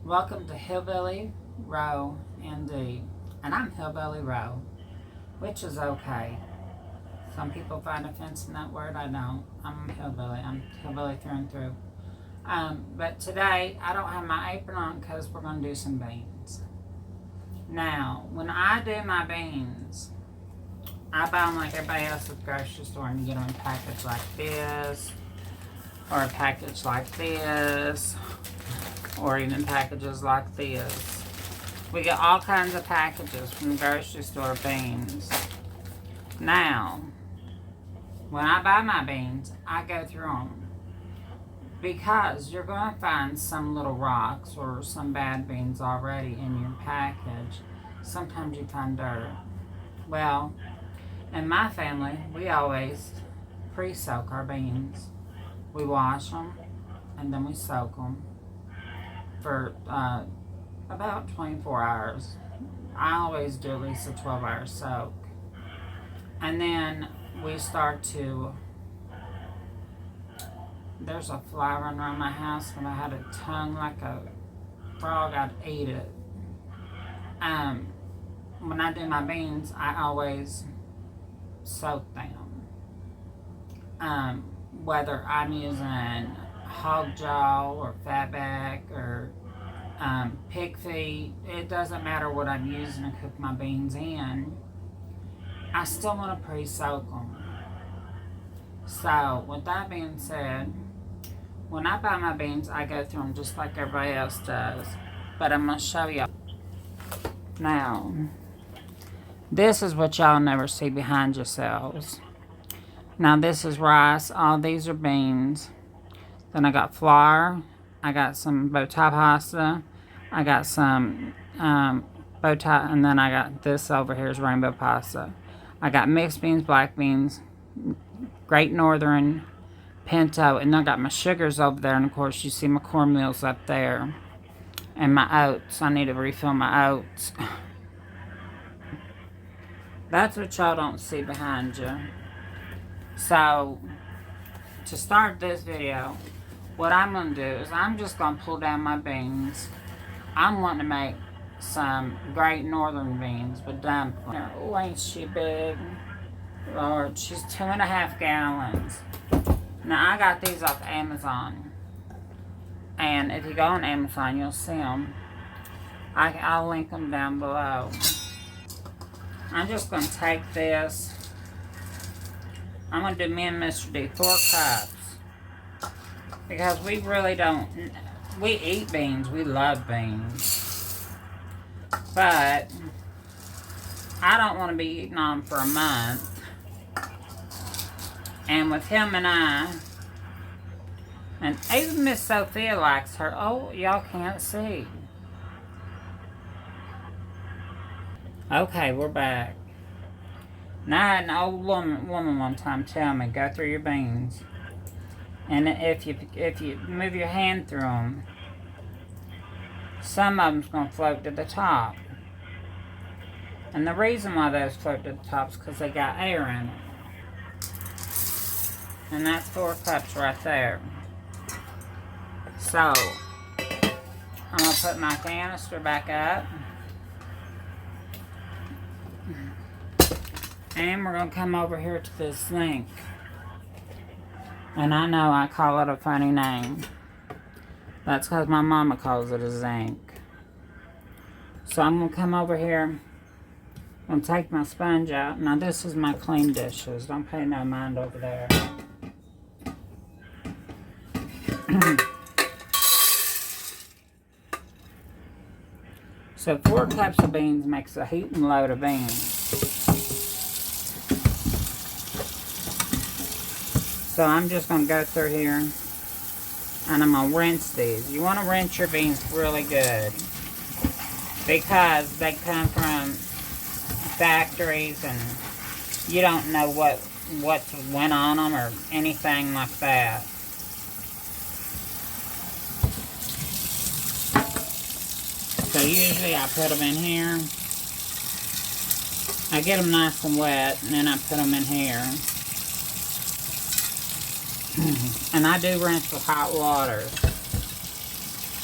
Welcome to HillbillyROandD, and I'm Hillbilly Row, which is okay. Some people find offense in that word. I don't. I'm hillbilly. I'm hillbilly through and through. But today I don't have my apron on because we're going to do some beans. Now, when I do my beans, I buy them like everybody else at the grocery store and get them in a package like this, or a package like this, or even packages like this. We get all kinds of packages from the grocery store of beans. Now, when I buy my beans, I go through them, because you're going to find some little rocks or some bad beans already in your package. Sometimes you find dirt. Well, in my family, we always pre-soak our beans. We wash them and then we soak them for about 24 hours. I always do at least a 12-hour soak. And then we start to, there's a fly running around my house. When I had a tongue like a frog, I'd eat it. When I do my beans, I always soak them. Whether I'm using hog jaw or fatback or pig feet, it doesn't matter what I'm using to cook my beans in. I still want to pre-soak them. So, with that being said, when I buy my beans, I go through them just like everybody else does. But I'm going to show y'all. Now, this is what y'all never see behind yourselves. Now, this is rice. All these are beans. Then I got flour. I got some bow tie pasta. I got some bow tie, and then I got this over here is rainbow pasta. I got mixed beans, black beans, Great Northern, pinto, and I got my sugars over there, and of course you see my cornmeal's up there, and my oats. I need to refill my oats. That's what y'all don't see behind you. So, to start this video, what I'm going to do is I'm just going to pull down my beans. I'm wanting to make some Great Northern beans with dumplings. Oh, ain't she big? Lord, she's 2.5 gallons. Now, I got these off Amazon. And if you go on Amazon, you'll see them. I'll link them down below. I'm just going to take this. I'm going to do me and Mr. D 4 cups. Because we really don't, we eat beans, we love beans. But, I don't want to be eating on them for a month. And with him and I, and even Miss Sophia likes her, oh, y'all can't see. Okay, we're back. Now, I had an old woman one time tell me, go through your beans. And if you move your hand through them, some of them's going to float to the top. And the reason why those float to the top is because they got air in them. And that's 4 cups right there. So, I'm going to put my canister back up. And we're going to come over here to this sink. And I know I call it a funny name. That's because my mama calls it a zinc. So I'm going to come over here. I'm going to take my sponge out. Now this is my clean dishes. Don't pay no mind over there. So 4 cups of beans makes a heaping load of beans. So I'm just going to go through here and I'm going to rinse these. You want to rinse your beans really good because they come from factories and you don't know what went on them or anything like that. So usually I put them in here. I get them nice and wet and then I put them in here. And I do rinse with hot water.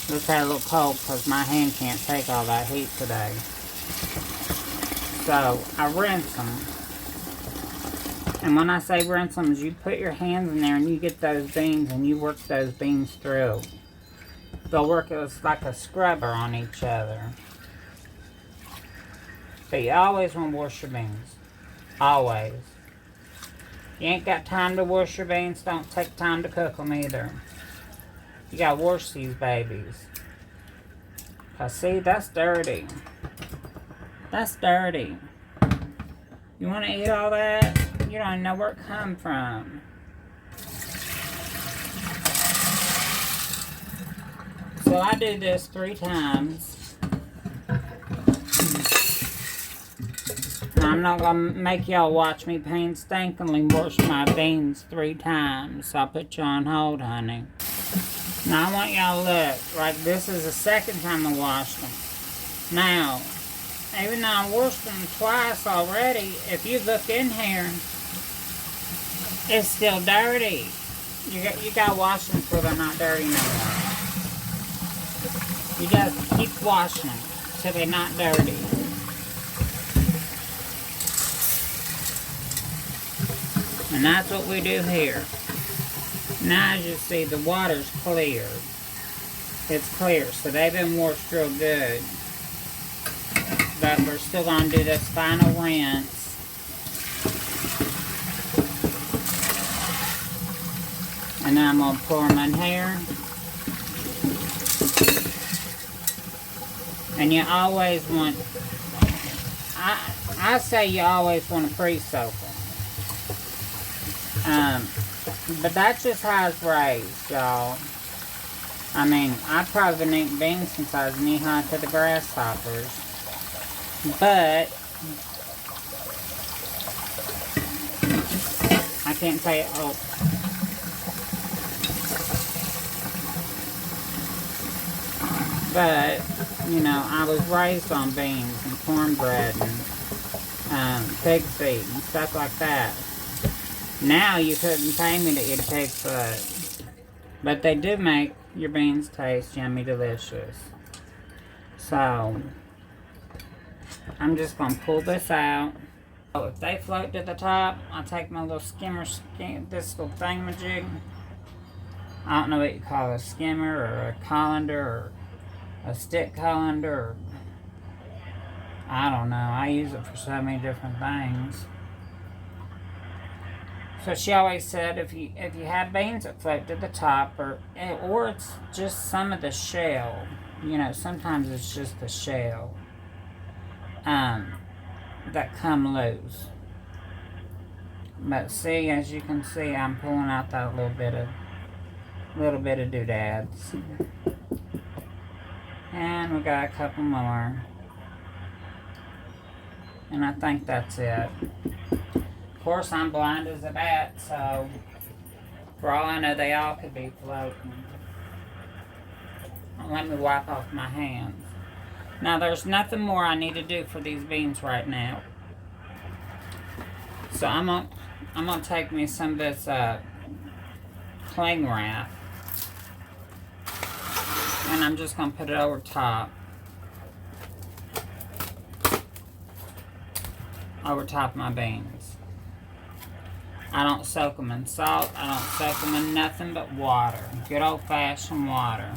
Just had a little cold because my hand can't take all that heat today. So I rinse them. And when I say rinse them, is you put your hands in there and you get those beans and you work those beans through. They'll work as like a scrubber on each other. But you always want to wash your beans. Always. You ain't got time to wash your beans, don't take time to cook them either. You gotta wash these babies. Cause see, that's dirty. That's dirty. You wanna eat all that? You don't even know where it come from. So I do this 3 times. I'm not gonna make y'all watch me painstakingly wash my beans 3 times. So I'll put you on hold, honey. Now I want y'all to look. Like this is the 2nd time I washed them. Now, even though I washed them twice already, if you look in here, it's still dirty. You gotta wash them so they're not dirty no more. You gotta keep washing them till they're not dirty. And that's what we do here. Now as you see, the water's clear. It's clear, so they've been washed real good. But we're still going to do this final rinse. And then I'm going to pour them in here. And you always want, I say you always want to pre-soak them. But that's just how it's raised, y'all. I mean, I've probably been eating beans since I was knee-high to the grasshoppers. But I can't say, oh. But, you know, I was raised on beans and cornbread and pig feet and stuff like that. Now you couldn't pay me to eat a pig foot. But they do make your beans taste yummy delicious. So, I'm just going to pull this out. So if they float to the top, I'll take my little skimmer, this little thingamajig. I don't know what you call a skimmer or a colander or a stick colander. Or, I don't know. I use it for so many different things. So she always said if you have beans that float to the top or it's just some of the shell, you know, sometimes it's just the shell that come loose. But see, as you can see, I'm pulling out that little bit of doodads. And we got a couple more. And I think that's it. Of course, I'm blind as a bat, so for all I know, they all could be floating. Let me wipe off my hands. Now, there's nothing more I need to do for these beans right now. So I'm gonna take me some of this cling wrap, and I'm just gonna put it over top. Over top of my beans. I don't soak them in salt. I don't soak them in nothing but water. Good old-fashioned water.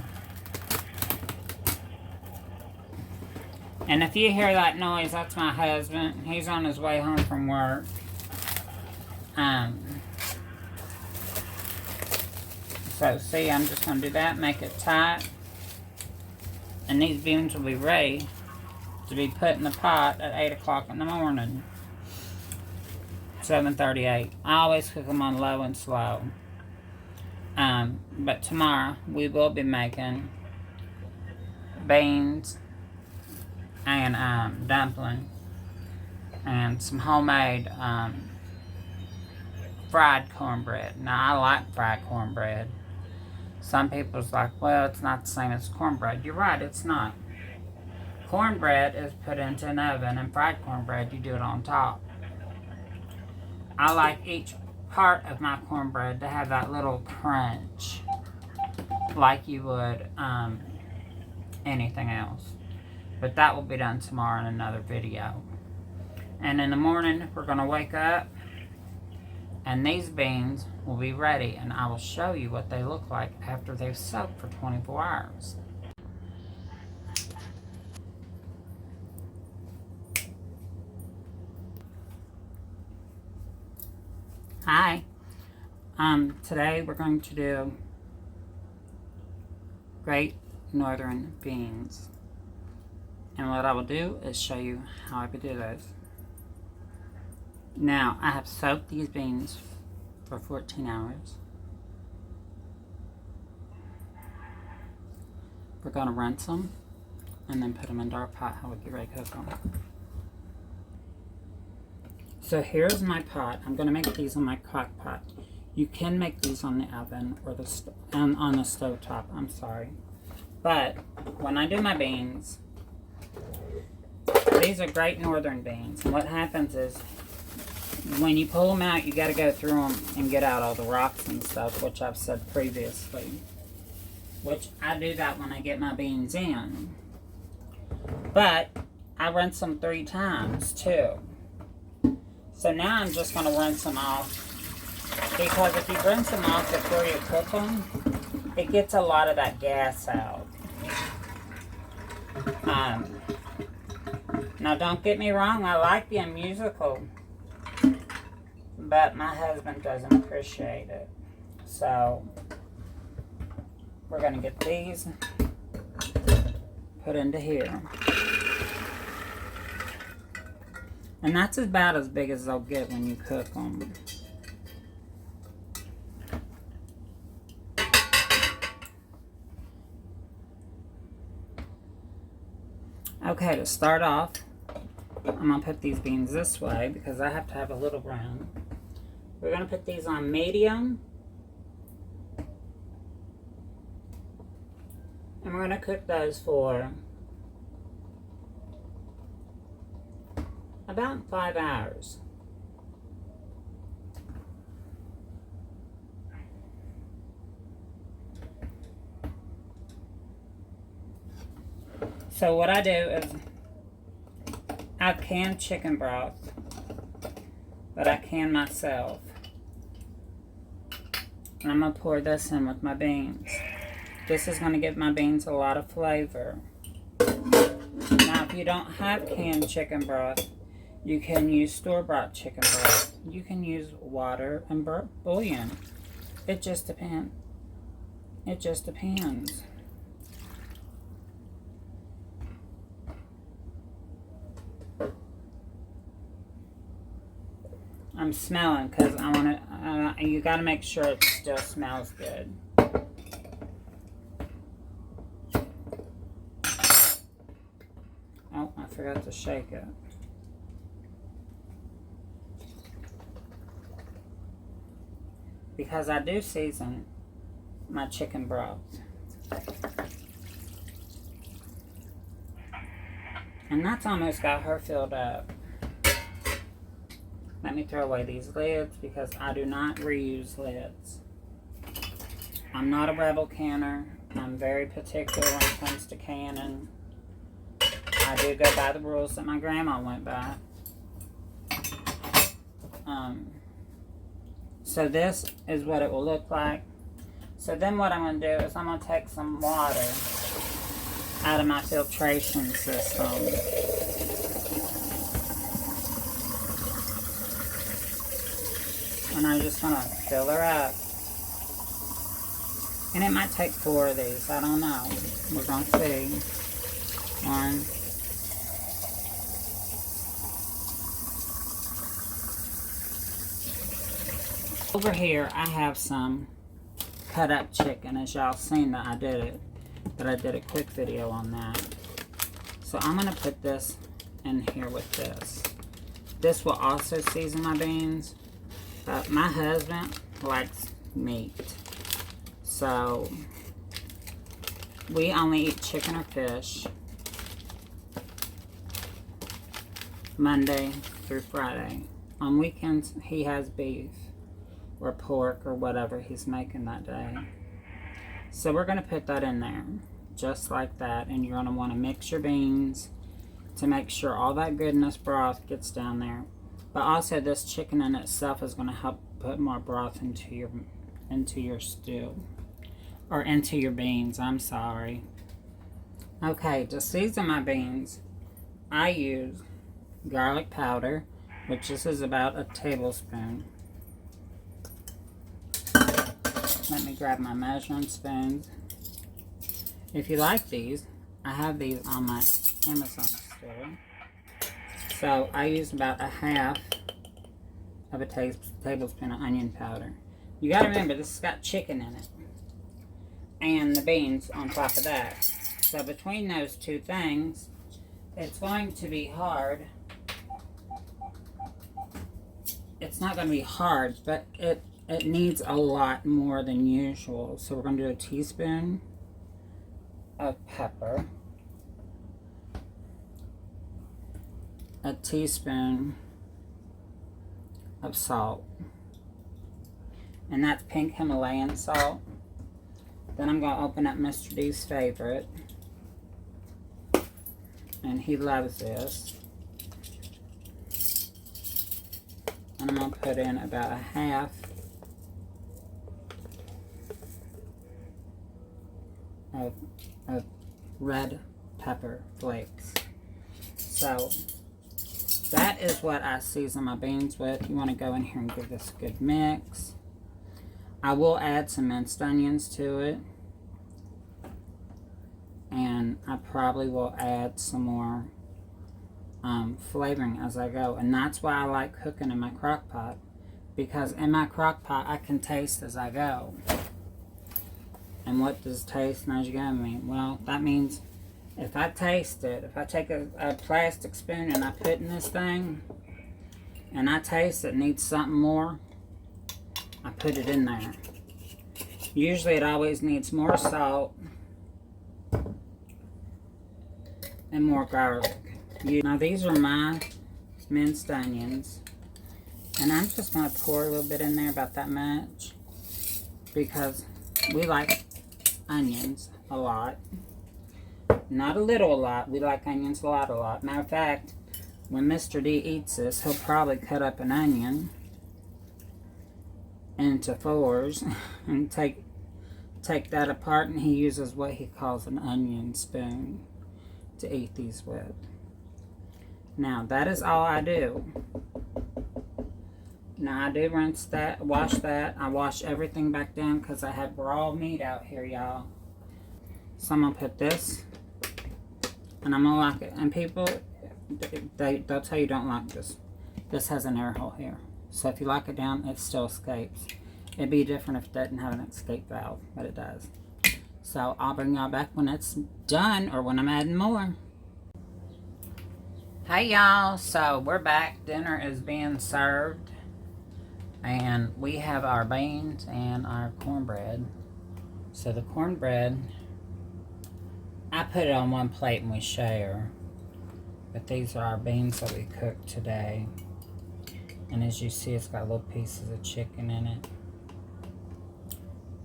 And if you hear that noise, that's my husband. He's on his way home from work. So, see, I'm just going to do that. Make it tight. And these beans will be ready to be put in the pot at 8 o'clock in the morning. 7:38. I always cook them on low and slow. But tomorrow we will be making beans and dumpling and some homemade fried cornbread. Now I like fried cornbread. Some people's like, well, it's not the same as cornbread. You're right, it's not. Cornbread is put into an oven, and fried cornbread you do it on top. I like each part of my cornbread to have that little crunch, like you would anything else. But that will be done tomorrow in another video. And in the morning, we're going to wake up, and these beans will be ready, and I will show you what they look like after they've soaked for 24 hours. Hi. Today we're going to do Great Northern beans. And what I will do is show you how I could do those. Now, I have soaked these beans for 14 hours. We're going to rinse them and then put them into our pot how we get ready to cook them. So here's my pot. I'm going to make these on my crock pot. You can make these on the oven or on the stove top. I'm sorry. But when I do my beans, these are Great Northern beans. And what happens is when you pull them out, you got to go through them and get out all the rocks and stuff, which I've said previously. Which I do that when I get my beans in. But I rinse them 3 times too. So now I'm just going to rinse them off. Because if you rinse them off before you cook them, it gets a lot of that gas out. Now don't get me wrong, I like being musical. But my husband doesn't appreciate it. So we're going to get these put into here. And that's about as big as they'll get when you cook them. Okay, to start off, I'm going to put these beans this way because I have to have a little brown. We're going to put these on medium. And we're going to cook those for about 5 hours. So what I do is I can chicken broth, but I can myself. And I'm going to pour this in with my beans. This is going to give my beans a lot of flavor. Now, if you don't have canned chicken broth, you can use store-bought chicken broth. You can use water and bouillon. It just depends. It just depends. I'm smelling because I want to, you got to make sure it still smells good. Oh, I forgot to shake it. Because I do season my chicken broth. And that's almost got her filled up. Let me throw away these lids because I do not reuse lids. I'm not a rebel canner. I'm very particular when it comes to canning. I do go by the rules that my grandma went by. So this is what it will look like. So then what I'm going to do is I'm going to take some water out of my filtration system. And I'm just going to fill her up. And it might take 4 of these. I don't know. We're going to see. 1. Over here, I have some cut up chicken. As y'all seen that I did it. But I did a quick video on that. So I'm going to put this in here with this. This will also season my beans. But my husband likes meat. So we only eat chicken or fish Monday through Friday. On weekends, he has beef or pork or whatever he's making that day. So we're going to put that in there. just like that. And you're going to want to mix your beans to make sure all that goodness broth gets down there. But also this chicken in itself is going to help put more broth into your stew. Or into your beans, I'm sorry. Okay, to season my beans, I use garlic powder, which this is about a tablespoon. Let me grab my measuring spoons. If you like these, I have these on my Amazon store. So I use about a half of a tablespoon of onion powder. You gotta remember, this has got chicken in it. And the beans on top of that. So between those two things, it's going to be hard. It's not going to be hard, but it needs a lot more than usual. So we're going to do a teaspoon of pepper, a teaspoon of salt, and that's pink Himalayan salt. Then I'm going to open up Mr. D's favorite, and he loves this. And I'm going to put in about a half of red pepper flakes. So that is what I season my beans with. You want to go in here and give this a good mix. I will add some minced onions to it. And I probably will add some more flavoring as I go. And that's why I like cooking in my crock pot. Because in my crock pot, I can taste as I go. And what does taste and as you go mean? Well, that means if I taste it, if I take a plastic spoon and I put in this thing, and I taste it needs something more, I put it in there. Usually it always needs more salt and more garlic. Now these are my minced onions. And I'm just going to pour a little bit in there, about that much. Because we like onions a lot. Not a little a lot. We like onions a lot. Matter of fact, when Mr. D eats this, he'll probably cut up an onion into fours and take that apart, and he uses what he calls an onion spoon to eat these with. Now, that is all I do. Now, I do rinse that, wash that. I wash everything back down because I had raw meat out here, y'all. So I'm going to put this, and I'm going to lock it. And people, they'll tell you don't lock this. This has an air hole here. So if you lock it down, it still escapes. It'd be different if it didn't have an escape valve, but it does. So I'll bring y'all back when it's done or when I'm adding more. Hey y'all, so we're back. Dinner is being served. And we have our beans and our cornbread. So the cornbread, I put it on one plate and we share. But these are our beans that we cooked today. And as you see, it's got little pieces of chicken in it.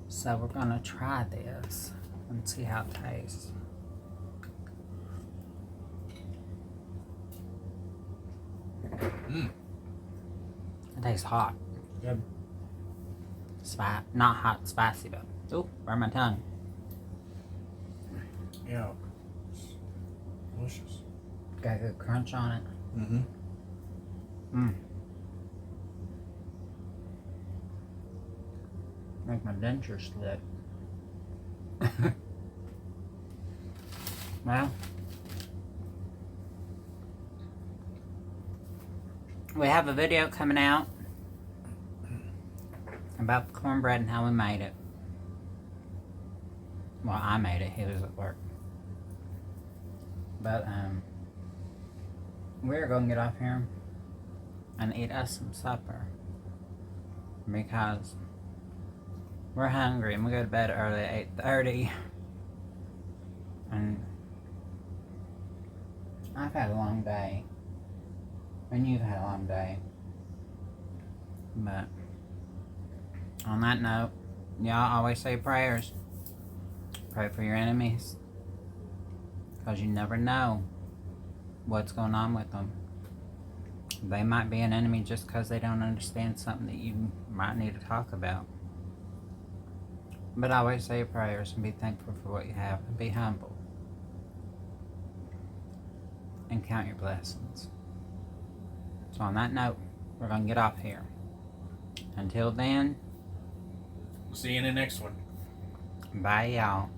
So we're going to try this and see how it tastes. It tastes hot. Good. Not hot, spicy, but ooh, burn my tongue. Yeah. It's delicious. Got a good crunch on it. Mm-hmm. Mmm. Make my dentures slip. Well, we have a video coming out about the cornbread and how we made it. Well, I made it. He was at work. But, we're going to get off here and eat us some supper. Because we're hungry and we go to bed early at 8:30. And I've had a long day. And you've had a long day. But on that note, y'all always say prayers. Pray for your enemies. Because you never know what's going on with them. They might be an enemy just because they don't understand something that you might need to talk about. But always say your prayers and be thankful for what you have and be humble. And count your blessings. So on that note, we're going to get off here. Until then, We'll see you in the next one. bye y'all.